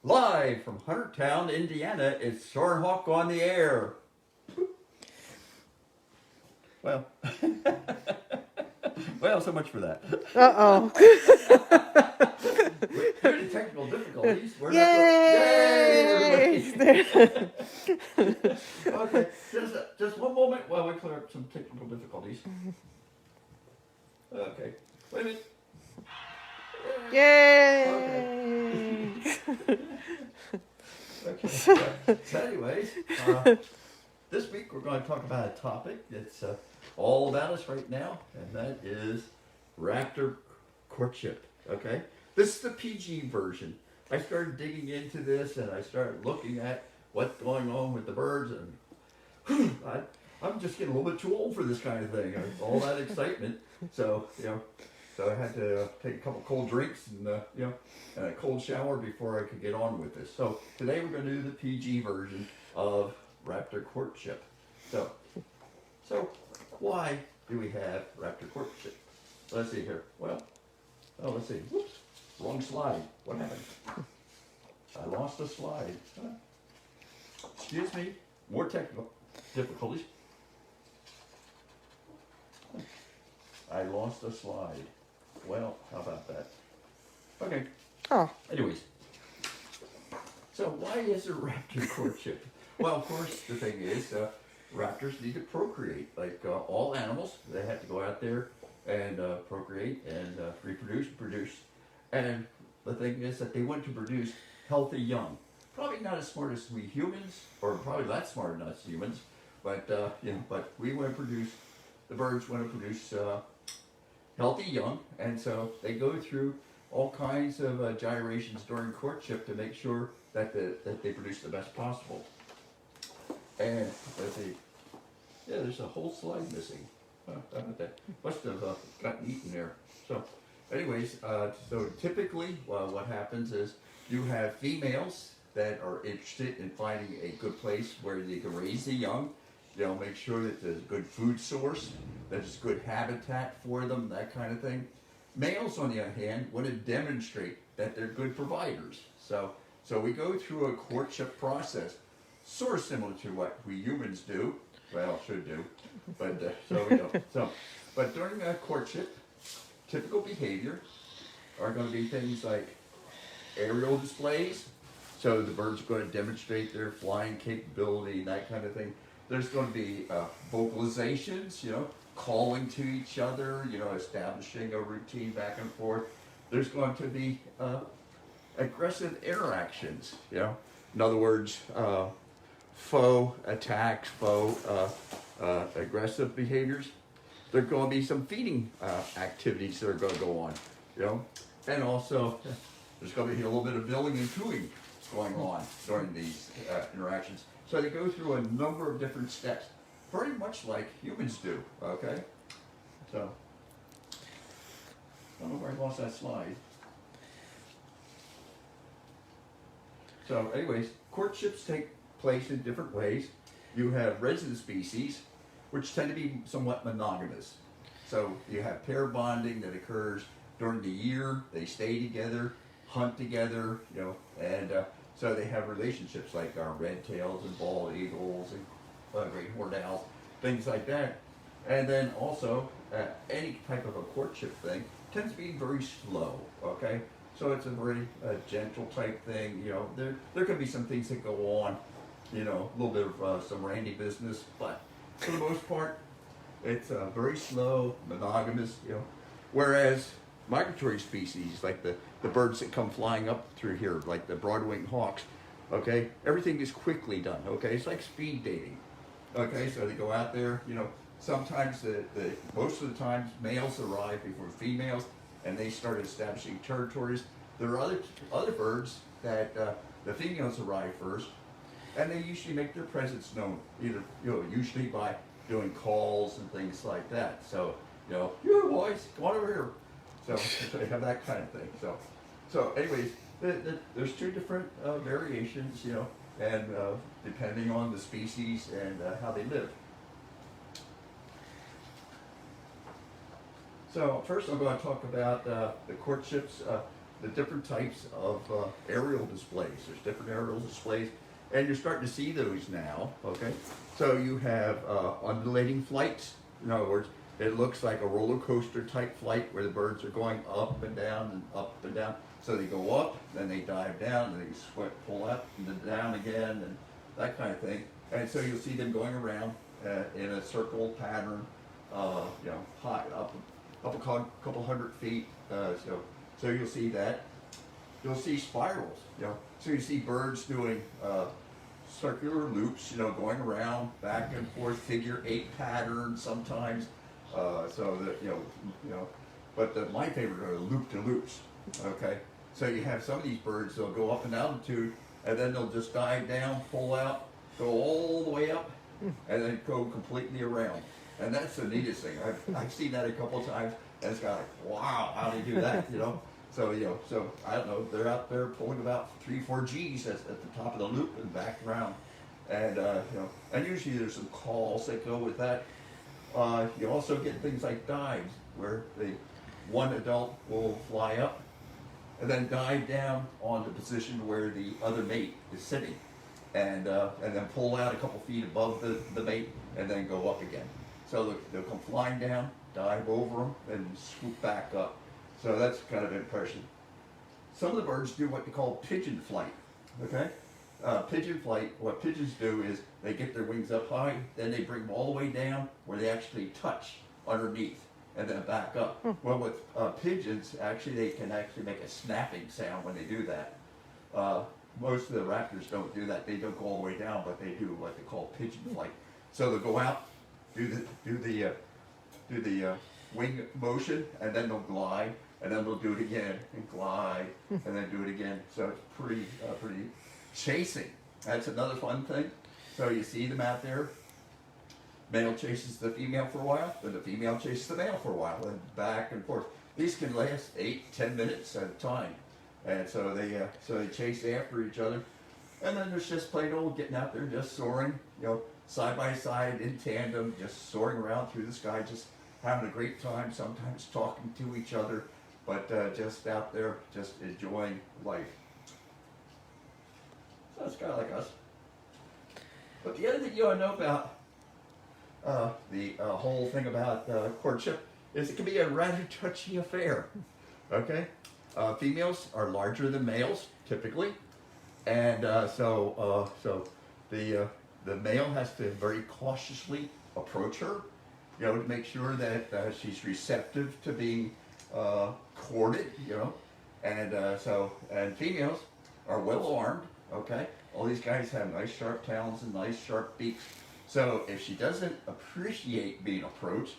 Live from Huntertown, Indiana, it's Soarin on the air. Well, well, so much for that. Uh-oh. Due to technical difficulties, we're Yay! not yay! Okay, just one moment while we clear up some technical difficulties. Okay, wait a minute. Yay! Okay. So anyways, this week we're going to talk about a topic that's all about us right now, and that is Raptor Courtship. Okay, this is the PG version. I started digging into this, and I started looking at what's going on with the birds, and I'm just getting a little bit too old for this kind of thing. All that excitement, so So I had to take a couple cold drinks and and a cold shower before I could get on with this. So today we're going to do the PG version of Raptor Courtship. So why do we have Raptor Courtship? Let's see here. Well, let's see. Whoops, wrong slide. What happened? I lost a slide. Excuse me. More technical difficulties. I lost a slide. Well, how about that? Okay. Oh. Anyways, so why is there Raptor Courtship? Well, of course, the thing is, raptors need to procreate. Like all animals, they have to go out there and procreate and reproduce. And the thing is that they want to produce healthy young. Probably not as smart as we humans, or probably that smart as us humans, but but we want to produce. The birds want to produce healthy young, and so they go through all kinds of gyrations during courtship to make sure that that they produce the best possible. And let's see, yeah, there's a whole slide missing. That must have gotten eaten there. So, anyways, so typically, what happens is you have females that are interested in finding a good place where they can raise the young. Make sure that there's a good food source, that there's good habitat for them, that kind of thing. Males, on the other hand, want to demonstrate that they're good providers. So we go through a courtship process, sort of similar to what we humans do. Well, should do, but so we don't. But during a courtship, typical behavior are going to be things like aerial displays. So the birds are going to demonstrate their flying capability and that kind of thing. There's going to be vocalizations, calling to each other, establishing a routine back and forth. There's going to be aggressive interactions, In other words, faux attacks, faux aggressive behaviors. There's going to be some feeding activities that are going to go on, And also, there's going to be a little bit of billing and cooing going on during these interactions. So they go through a number of different steps, pretty much like humans do, okay? So, I don't know where I lost that slide. So anyways, courtships take place in different ways. You have resident species, which tend to be somewhat monogamous. So you have pair bonding that occurs during the year. They stay together, hunt together, and so they have relationships like our red tails and bald eagles and great horned owls, things like that. And then also, any type of a courtship thing tends to be very slow, okay? So it's a very gentle type thing, There could be some things that go on, a little bit of some randy business, but for the most part, it's very slow, monogamous, Whereas migratory species, like the birds that come flying up through here, like the broad-winged hawks, okay? Everything is quickly done, okay? It's like speed dating, okay? So they go out there, sometimes most of the times males arrive before females, and they start establishing territories. There are other birds that the females arrive first, and they usually make their presence known, either usually by doing calls and things like that. So you boys, come on over here. So they have that kind of thing. So anyways, there's two different variations, and depending on the species and how they live. So first I'm going to talk about the courtships the different types of aerial displays. There's different aerial displays, and you're starting to see those now. Okay, so you have undulating flights. In other words, it looks like a roller coaster type flight where the birds are going up and down and up and down. So they go up, then they dive down, and they pull up and then down again, and that kind of thing. And so you'll see them going around in a circle pattern, high up a couple 100 feet. So you'll see that. You'll see spirals. So you see birds doing circular loops. Going around back and forth, figure 8 patterns sometimes. So that but my favorite are loop to loops. Okay. So you have some of these birds. They'll go up in altitude, and then they'll just dive down, pull out, go all the way up, and then go completely around. And that's the neatest thing. I've seen that a couple of times, and it's kind of like, wow, how do you do that? So so I don't know. They're out there pulling about 3-4 Gs at the top of the loop and back around, and and usually there's some calls that go with that. You also get things like dives, where one adult will fly up and then dive down on the position where the other mate is sitting, and then pull out a couple feet above the mate, and then go up again. So they'll come flying down, dive over them, and swoop back up. So that's kind of an impression. Some of the birds do what they call pigeon flight. Okay, pigeon flight. What pigeons do is they get their wings up high, then they bring them all the way down where they actually touch underneath, and then back up. Well, with pigeons, actually they can actually make a snapping sound when they do that. Most of the raptors don't do that. They don't go all the way down, but they do what they call pigeon flight. So they'll go out, do the wing motion, and then they'll glide, and then they'll do it again and glide, and then do it again. So it's pretty chasing. That's another fun thing. So you see them out there. Male chases the female for a while, then the female chases the male for a while, and back and forth. These can last 8-10 minutes at a time, and so they chase after each other. And then there's just plain old getting out there, just soaring, side by side in tandem, just soaring around through the sky, just having a great time. Sometimes talking to each other, but just out there, just enjoying life. So it's kind of like us. But the other thing you ought to know about the whole thing about courtship is it can be a rather touchy affair. Okay, females are larger than males typically, and so the male has to very cautiously approach her, to make sure that she's receptive to being courted, and females are well armed. Okay, all these guys have nice sharp talons and nice sharp beaks. So if she doesn't appreciate being approached,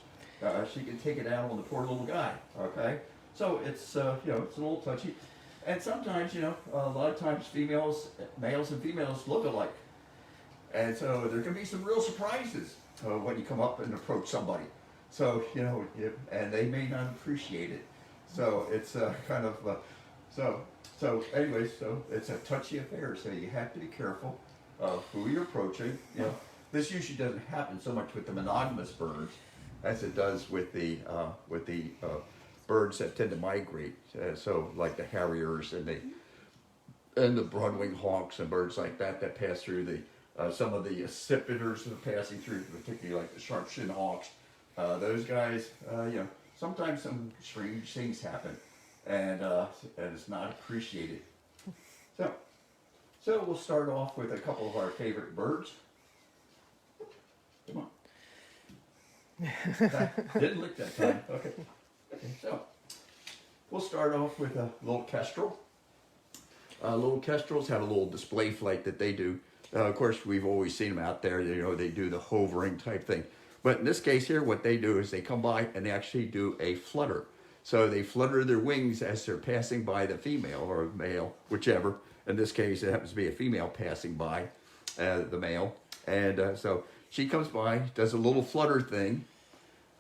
she can take it out on the poor little guy. Okay, so it's it's a little touchy, and sometimes a lot of times males and females look alike, and so there can be some real surprises when you come up and approach somebody. So and they may not appreciate it. So it's kind of so anyway, so it's a touchy affair. So you have to be careful of who you're approaching. This usually doesn't happen so much with the monogamous birds as it does with the birds that tend to migrate. So like the harriers and the broadwing hawks and birds like that pass through some of the accipiters that are passing through, particularly like the sharp-shinned hawks. Those guys, sometimes some strange things happen, and it's not appreciated. So we'll start off with a couple of our favorite birds. Come on. Didn't lick that time. Okay. So we'll start off with a little kestrel. Little kestrels have a little display flight that they do. Of course, we've always seen them out there. They do the hovering type thing. But in this case here, what they do is they come by and they actually do a flutter. So they flutter their wings as they're passing by the female or male, whichever. In this case, it happens to be a female passing by the male. And so she comes by, does a little flutter thing,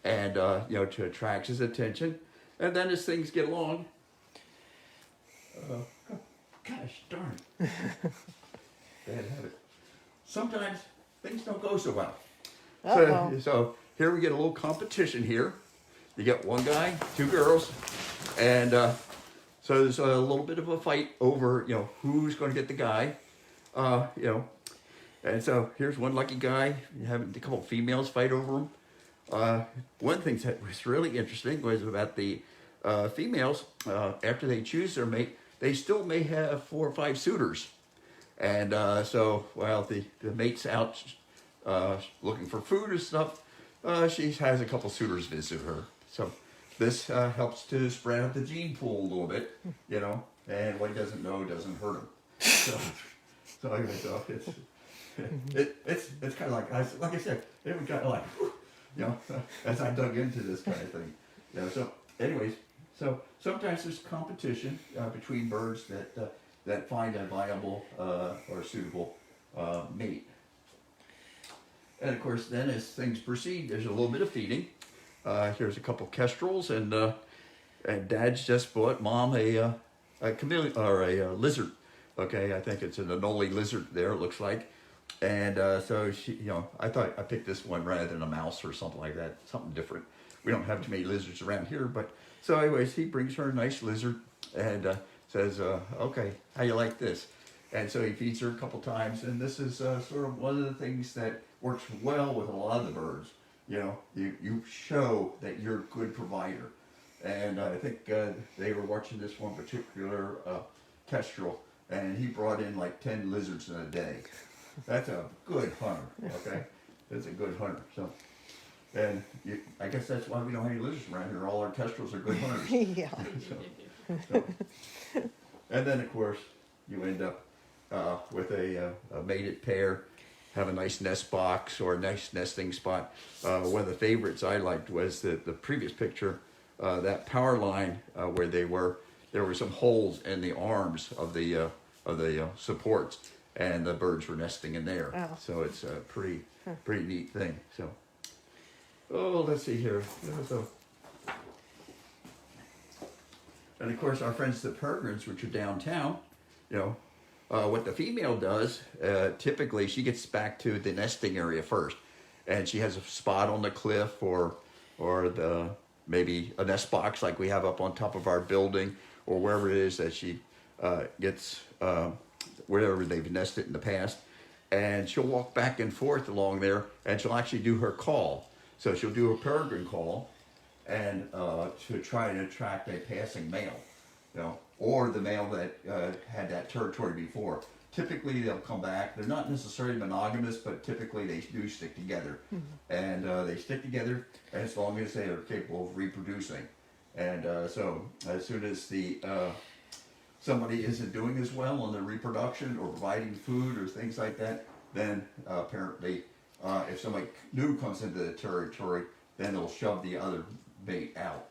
and to attract his attention. And then as things get along, gosh darn, bad habit. Sometimes things don't go so well. So here we get a little competition here. You get one guy, two girls, and So there's a little bit of a fight over, who's going to get the guy, you know. And so here's one lucky guy having a couple females fight over him. One thing that was really interesting was about the females. After they choose their mate, they still may have 4 or 5 suitors. And so while the mate's out looking for food and stuff, she has a couple suitors visit her. So this helps to spread out the gene pool a little bit, and what he doesn't know doesn't hurt him. So anyway, it's kind of like I said, it was kind of like, as I dug into this kind of thing. So anyways, so sometimes there's competition between birds that find a viable or suitable mate. And of course, then as things proceed, there's a little bit of feeding. Here's a couple kestrels, and Dad's just bought Mom a chameleon or a lizard. Okay, I think it's an anole lizard there. It looks like, and so she, I thought I picked this one rather than a mouse or something like that, something different. We don't have too many lizards around here, but so anyways, he brings her a nice lizard and says, "Okay, how you like this?" And so he feeds her a couple times, and this is sort of one of the things that works well with a lot of the birds. You show that you're a good provider. And I think they were watching this one particular kestrel, and he brought in like 10 lizards in a day. That's a good hunter, okay? That's a good hunter. So, and I guess that's why we don't have any lizards around here. All our kestrels are good hunters. Yeah. So. And then, of course, you end up with a mated pair, have a nice nest box or a nice nesting spot. One of the favorites I liked was the previous picture, that power line where there were some holes in the arms of the supports, and the birds were nesting in there. Oh. So it's a pretty neat thing. So, let's see here. So, and of course, our friends the peregrines, which are downtown, what the female does, typically she gets back to the nesting area first, and she has a spot on the cliff or maybe a nest box like we have up on top of our building, or wherever it is that she gets wherever they've nested in the past, and she'll walk back and forth along there, and she'll actually do her call. So she'll do a peregrine call, and to try and attract a passing male, or the male that had that territory before. Typically they'll come back. They're not necessarily monogamous, but typically they do stick together. And they stick together as long as they are capable of reproducing. And so as soon as somebody isn't doing as well on their reproduction or providing food or things like that, then apparently if somebody new comes into the territory, then they'll shove the other mate out.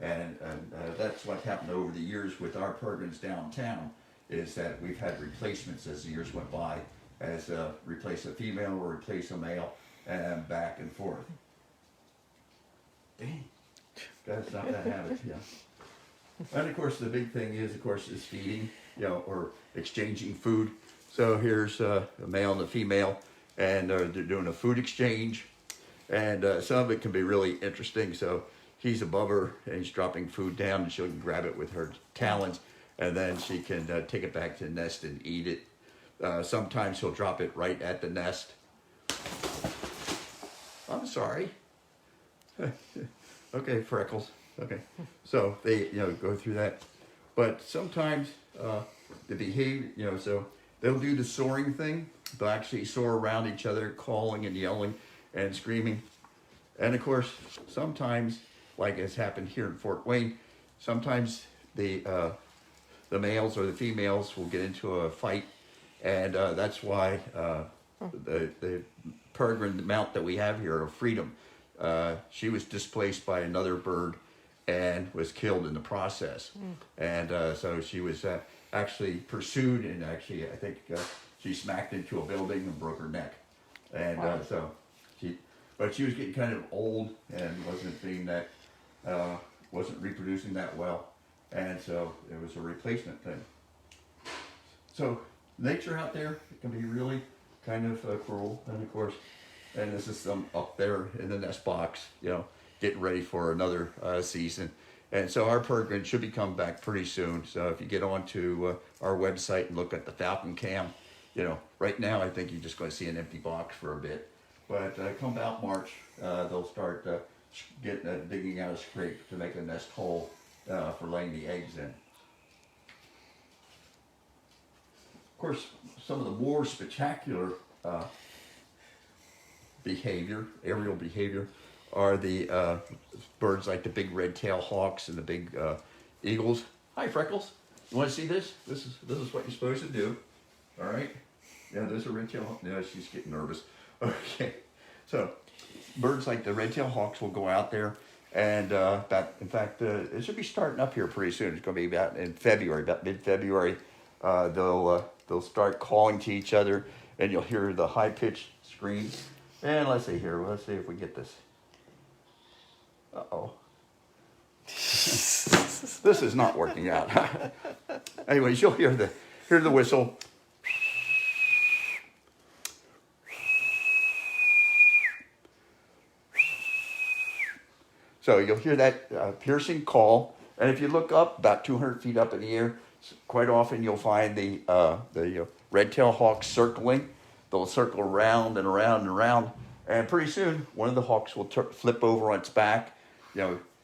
And that's what happened over the years with our peregrines downtown, is that we've had replacements as the years went by, as replace a female or replace a male, and back and forth. Dang, gotta stop that habit, yeah. And of course the big thing is feeding, or exchanging food. So here's a male and a female, and they're doing a food exchange, and some of it can be really interesting. So he's above her and he's dropping food down, and she can grab it with her talons, and then she can take it back to the nest and eat it. Sometimes he'll drop it right at the nest. I'm sorry. Okay, freckles. Okay, so they go through that, but sometimes the behavior, so they'll do the soaring thing. They'll actually soar around each other, calling and yelling and screaming. And of course, sometimes, like has happened here in Fort Wayne, sometimes the males or the females will get into a fight, and that's why the peregrine mount that we have here of Freedom, she was displaced by another bird and was killed in the process. And so she was actually pursued, and actually I think she smacked into a building and broke her neck. And wow. But she was getting kind of old and wasn't reproducing that well, and so it was a replacement thing. So nature out there, it can be really kind of cruel, and of course, this is them up there in the nest box, getting ready for another season. And so our program should be coming back pretty soon. So if you get onto our website and look at the Falcon Cam, right now I think you're just going to see an empty box for a bit. But come about March, they'll start digging out a scrape to make a nest hole for laying the eggs in. Of course, some of the more spectacular aerial behavior, are the birds like the big red-tailed hawks and the big eagles. Hi, Freckles. You want to see this? This is what you're supposed to do. All right. Yeah, there's a red-tailed hawk. No, she's getting nervous. Okay. So, birds like the red-tailed hawks will go out there, and in fact, it should be starting up here pretty soon. It's going to be about in February, about mid-February. They'll start calling to each other, and you'll hear the high-pitched screams. And let's see here. Let's see if we get this. Uh-oh. This is not working out. Anyways, you'll hear the whistle. So you'll hear that piercing call, and if you look up about 200 feet up in the air, quite often you'll find the red-tailed hawks circling. They'll circle around and around and around, and pretty soon one of the hawks will flip over on its back.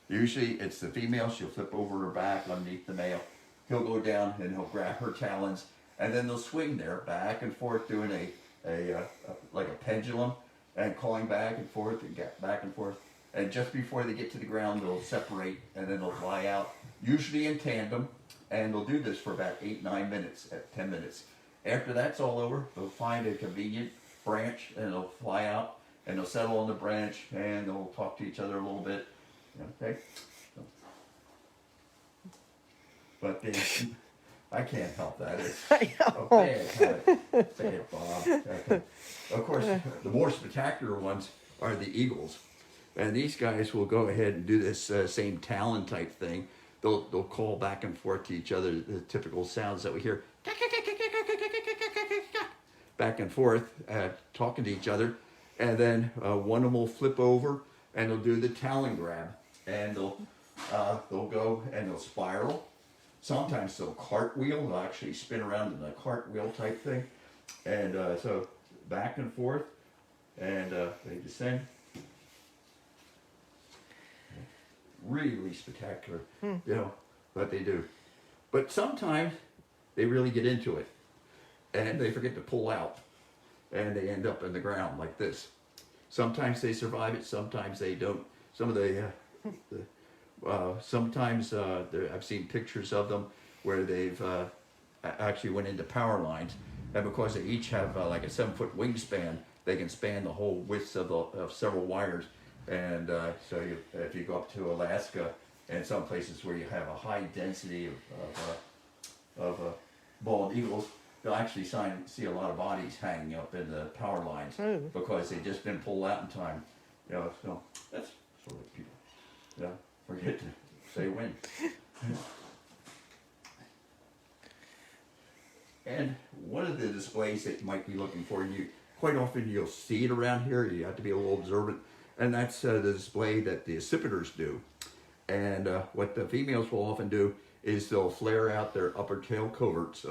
Usually it's the female. She'll flip over her back underneath the male. He'll go down and he'll grab her talons, and then they'll swing there back and forth, doing like a pendulum, and calling back and forth and get back and forth. And just before they get to the ground, they'll separate, and then they'll fly out, usually in tandem, and they'll do this for about 8-9 minutes, 10 minutes. After that's all over, they'll find a convenient branch, and they'll fly out, and they'll settle on the branch, and they'll talk to each other a little bit. Okay? But I can't help that. It's a bad habit. Say it, Bob. Okay. Of course, the more spectacular ones are the eagles. And these guys will go ahead and do this same talon type thing. They'll call back and forth to each other, the typical sounds that we hear. Back and forth, talking to each other. And then one of them will flip over and they'll do the talon grab. And they'll go and they'll spiral. Sometimes they'll cartwheel. They'll actually spin around in a cartwheel type thing. And so back and forth. And they descend. Really spectacular, what they do. But sometimes they really get into it and they forget to pull out and they end up in the ground like this. Sometimes they survive it, sometimes they don't. Some of sometimes I've seen pictures of them where they've actually went into power lines, and because they each have like a 7-foot wingspan, they can span the whole width of several wires. And so if you go up to Alaska and some places where you have a high density of bald eagles, you'll actually see a lot of bodies hanging up in the power lines because they've just been pulled out in time. So that's sort of people. Forget to say when. And one of the displays that you might be looking for, and quite often you'll see it around here. You have to be a little observant. And that's the display that the accipiters do. And what the females will often do is they'll flare out their upper tail coverts,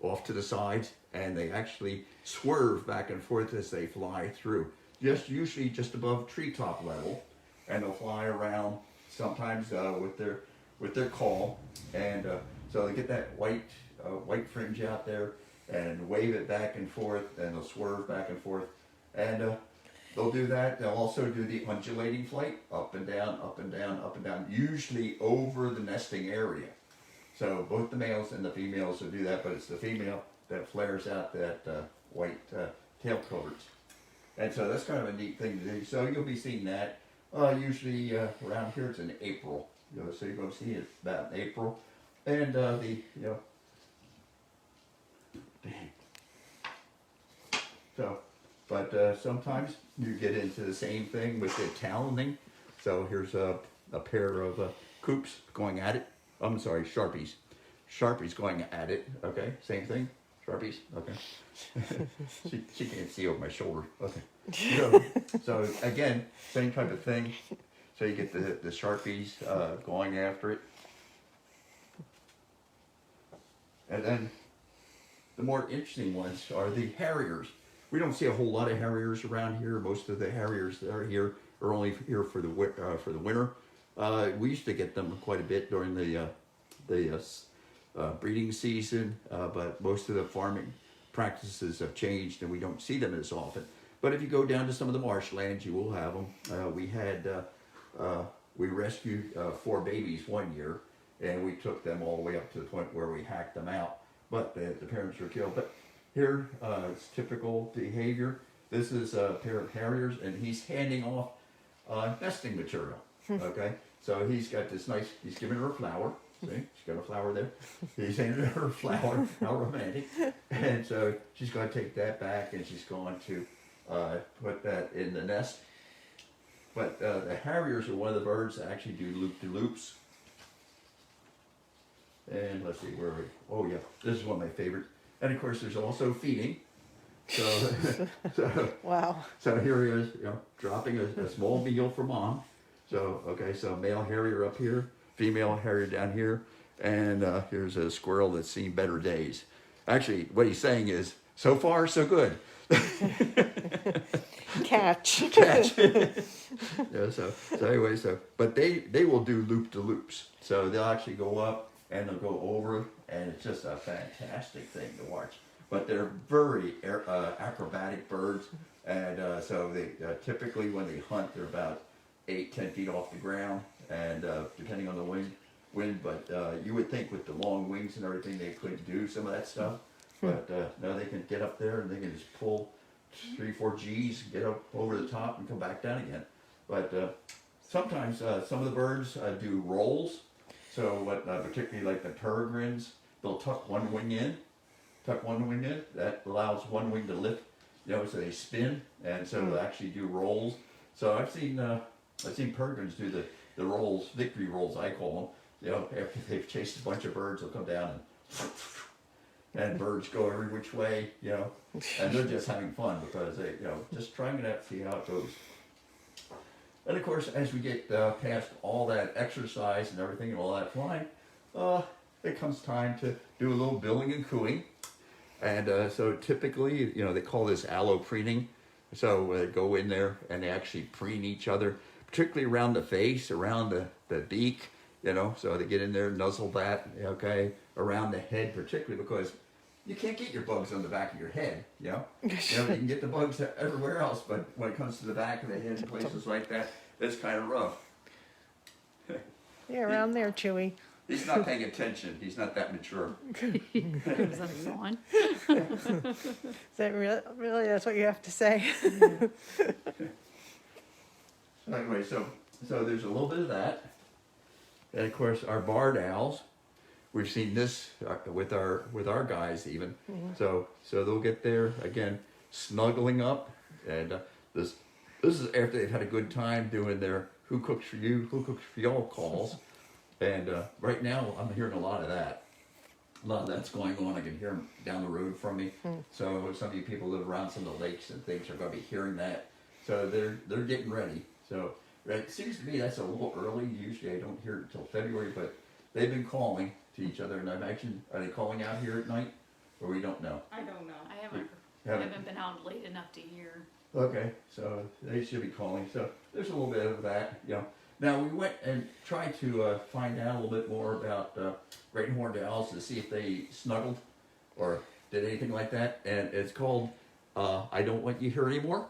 off to the sides, and they actually swerve back and forth as they fly through, usually just above treetop level, and they'll fly around sometimes with their call, and so they get that white fringe out there and wave it back and forth, and they'll swerve back and forth, and they'll do that. They'll also do the undulating flight, up and down, up and down, up and down, usually over the nesting area. So both the males and the females will do that, but it's the female that flares out that white tail coverts. And so that's kind of a neat thing to do. So you'll be seeing that usually around here. It's in April. So you're going to see it about in April. And so. But sometimes you get into the same thing with the taloning. So here's a pair of coops going at it. I'm sorry, Sharpies. Sharpies going at it. Okay, same thing. Sharpies. Okay. she can't see over my shoulder. Okay. So again, same type of thing. So you get the Sharpies going after it. And then the more interesting ones are the Harriers. We don't see a whole lot of Harriers around here. Most of the Harriers that are here are only here for the winter. We used to get them quite a bit during the breeding season, but most of the farming practices have changed and we don't see them as often. But if you go down to some of the marshlands, you will have them. We rescued 4 babies one year, and we took them all the way up to the point where we hacked them out, but the parents were killed. But here, it's typical behavior. This is a pair of Harriers, and he's handing off nesting material. Okay, so he's got this nice. He's giving her a flower. See, she's got a flower there. He's handing her a flower. How romantic! And so she's going to take that back, and she's going to put that in the nest. But the Harriers are one of the birds that actually do loop-de-loops. And let's see, where are we? Oh yeah, this is one of my favorites. And of course, there's also feeding. So, Wow. So here he is, dropping a small meal for mom. So, okay, so male Harrier up here, female Harrier down here, and here's a squirrel that's seen better days. Actually, what he's saying is, so far, so good. Catch. Catch. So anyway, but they will do loop-de-loops. So they'll actually go up and they'll go over, and it's just a fantastic thing to watch. But they're very acrobatic birds, and so they typically when they hunt, they're about 8-10 feet off the ground, and depending on the wind. But you would think with the long wings and everything, they couldn't do some of that stuff. But no, they can get up there and they can just pull 3-4 G's, get up over the top, and come back down again. But sometimes some of the birds do rolls. So what, particularly like the peregrines, they'll tuck one wing in. That allows one wing to lift, so they spin, and so they'll actually do rolls. So I've seen peregrines do the rolls, victory rolls I call them. After they've chased a bunch of birds, they'll come down and birds go every which way, and they're just having fun because they, just trying it out, see how it goes. And of course, as we get past all that exercise and everything and all that flying, it comes time to do a little billing and cooing. And so typically, they call this allopreening. So they go in there and they actually preen each other, particularly around the face, around the beak, so they get in there, nuzzle that, okay, around the head, particularly because you can't get your bugs on the back of your head, you can get the bugs everywhere else, but when it comes to the back of the head and places like that, it's kind of rough. Yeah, around there, Chewy. He's not paying attention. He's not that mature. Is that going? Is that really that's what you have to say? Anyway, so there's a little bit of that. And of course, our barred owls, we've seen this with our guys even. Mm-hmm. So they'll get there again, snuggling up, and this is after they've had a good time doing their "Who cooks for you? Who cooks for y'all?" calls. And right now, I'm hearing a lot of that. A lot of that's going on. I can hear them down the road from me. So some of you people live around some of the lakes and things are going to be hearing that. So they're getting ready. So it seems to me that's a little early. Usually I don't hear it until February, but they've been calling to each other. And I imagine, are they calling out here at night? Or we don't know? I don't know. I haven't been out late enough to hear. Okay, so they should be calling. So there's a little bit of that, Now, we went and tried to find out a little bit more about great horned owls to see if they snuggled or did anything like that. And it's called I Don't Want You Here Anymore.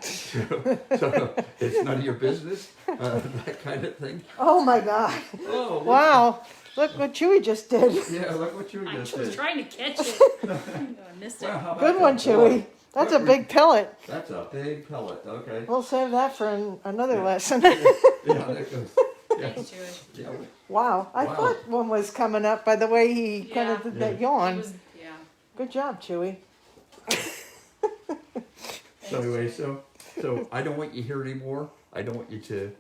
So it's none of your business, that kind of thing. Oh, my God. Oh, wow. Look what Chewy just did. Yeah, look what you just did. I was trying to catch it. I missed it. Wow, how about Good one, that? Chewy. That's a big pellet. That's a big pellet, okay. We'll save that for another lesson. Yeah, that goes. Yeah. Thanks, Chewy. Yeah. Wow. I thought one was coming up by the way he kind of did that It yawn. was, yeah. Good job, Chewy. So anyway, so I don't want you here anymore. I don't want you to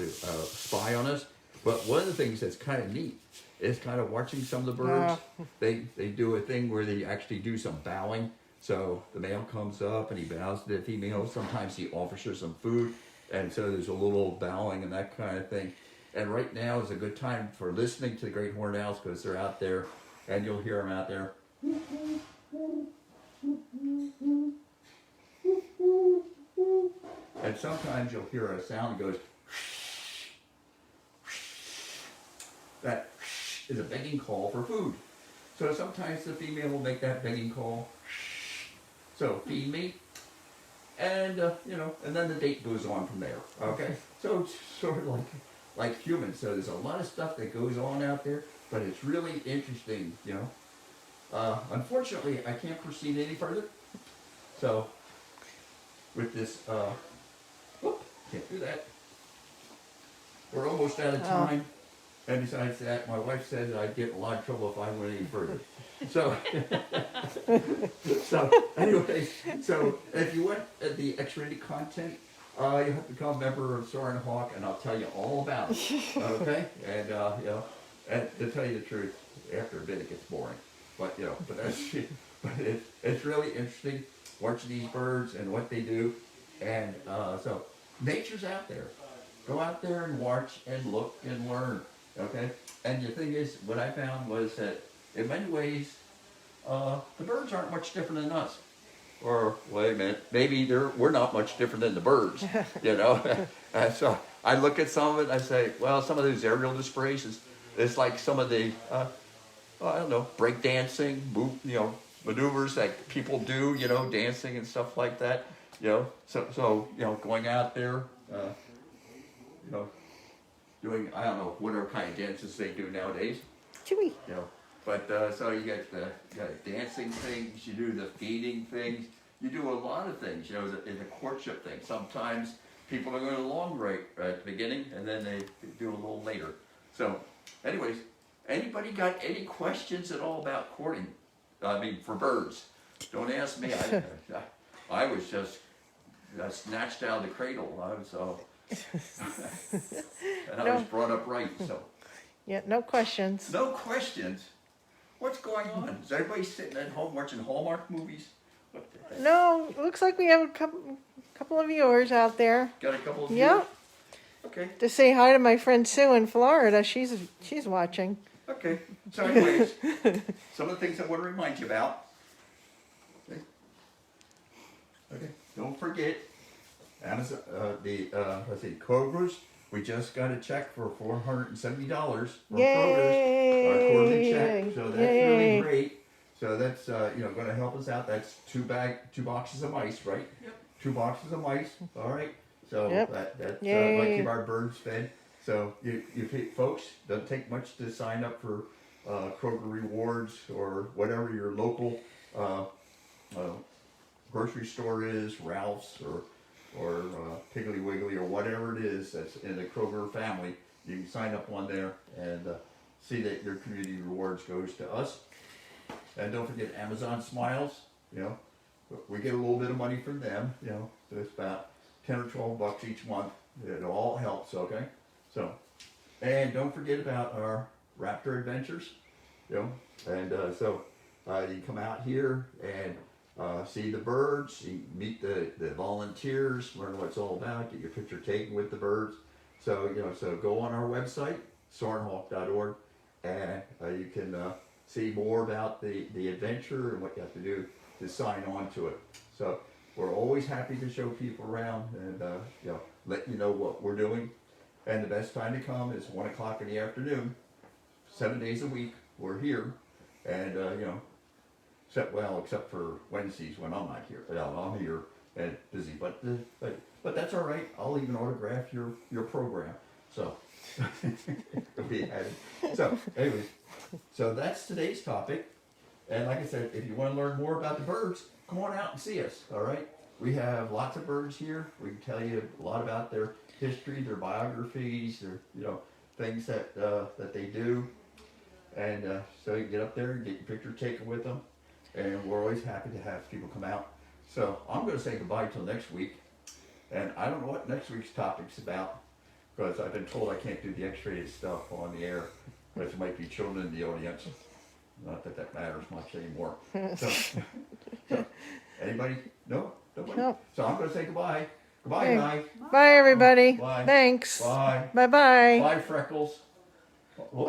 spy on us. But one of the things that's kind of neat is kind of watching some of the birds. They do a thing where they actually do some bowing. So the male comes up and he bows to the female. Sometimes he offers her some food. And so there's a little bowing and that kind of thing. And right now is a good time for listening to the great horned owls because they're out there, and you'll hear them out there. And sometimes you'll hear a sound that goes. That is a begging call for food. So sometimes the female will make that begging call. So feed me, and and then the date goes on from there. Okay, so it's sort of like humans. So there's a lot of stuff that goes on out there, but it's really interesting. Unfortunately, I can't proceed any further. So with this, can't do that. We're almost out of time. And besides that, my wife said that I'd get in a lot of trouble if I went any further. So, anyways, if you want the X-rated content, you have to become a member of Soarin Hawk, and I'll tell you all about it. Okay? And and to tell you the truth, after a bit it gets boring. But it's really interesting watching these birds and what they do. And so nature's out there. Go out there and watch and look and learn. Okay, and the thing is, what I found was that in many ways, the birds aren't much different than us. Or wait a minute, maybe we're not much different than the birds, So I look at some of it, and I say, well, some of those aerial displays is like some of the, I don't know, break dancing, maneuvers that people do, dancing and stuff like that, So going out there, doing, I don't know, whatever kind of dances they do nowadays. Chewy. But so you got the dancing things, you do the feeding things, you do a lot of things, in the courtship thing. Sometimes people are going a long break at the beginning, and then they do a little later. So, anyways, anybody got any questions at all about courting? I mean, for birds. Don't ask me. I was just snatched out of the cradle. I was... and I was brought up right, so. Yeah, no questions. No questions? What's going on? Is everybody sitting at home watching Hallmark movies? What the heck? No, looks like we have a couple of viewers out there. Got a couple of Yep. viewers? Okay. To say hi to my friend Sue in Florida. She's watching. Okay. So anyways, some of the things I want to remind you about. Okay. Don't forget, Amazon, let's see, Kroger's. We just got a check for $470 for Kroger's, our quarterly check. So that's really great. So that's going to help us out. That's two boxes of mice, right? Yep. 2 boxes of mice. All right. So that's might keep our birds fed. So you folks, doesn't take much to sign up for Kroger Rewards or whatever your local grocery store is, Ralph's or Piggly Wiggly or whatever it is that's in the Kroger family. You can sign up on there and see that your community rewards goes to us. And don't forget Amazon Smiles. We get a little bit of money from them. So it's about $10 or $12 each month. It all helps. Okay. So, and don't forget about our Raptor adventures. And so you come out here and see the birds, you meet the volunteers, learn what it's all about, get your picture taken with the birds. So, so go on our website, soarinhawk.org, and you can see more about the adventure and what you have to do to sign on to it. So we're always happy to show people around and let you know what we're doing. And the best time to come is 1 o'clock in the afternoon, 7 days a week. We're here, and except for Wednesdays when I'm not here. I'm here and busy, but that's all right. I'll even autograph your program. So it'll be added. So anyways, so that's today's topic. And like I said, if you want to learn more about the birds, come on out and see us. All right. We have lots of birds here. We can tell you a lot about their history, their biographies, their things that they do. And so you get up there and get your picture taken with them. And we're always happy to have people come out. So I'm going to say goodbye till next week. And I don't know what next week's topic's about, because I've been told I can't do the X-rated stuff on the air, because there might be children in the audience. Not that that matters much anymore. So anybody? No? Nobody? No. So I'm going to say goodbye. Goodbye, Hey. Nye. Bye, everybody. Bye. Thanks. Bye. Bye-bye. Bye, Freckles.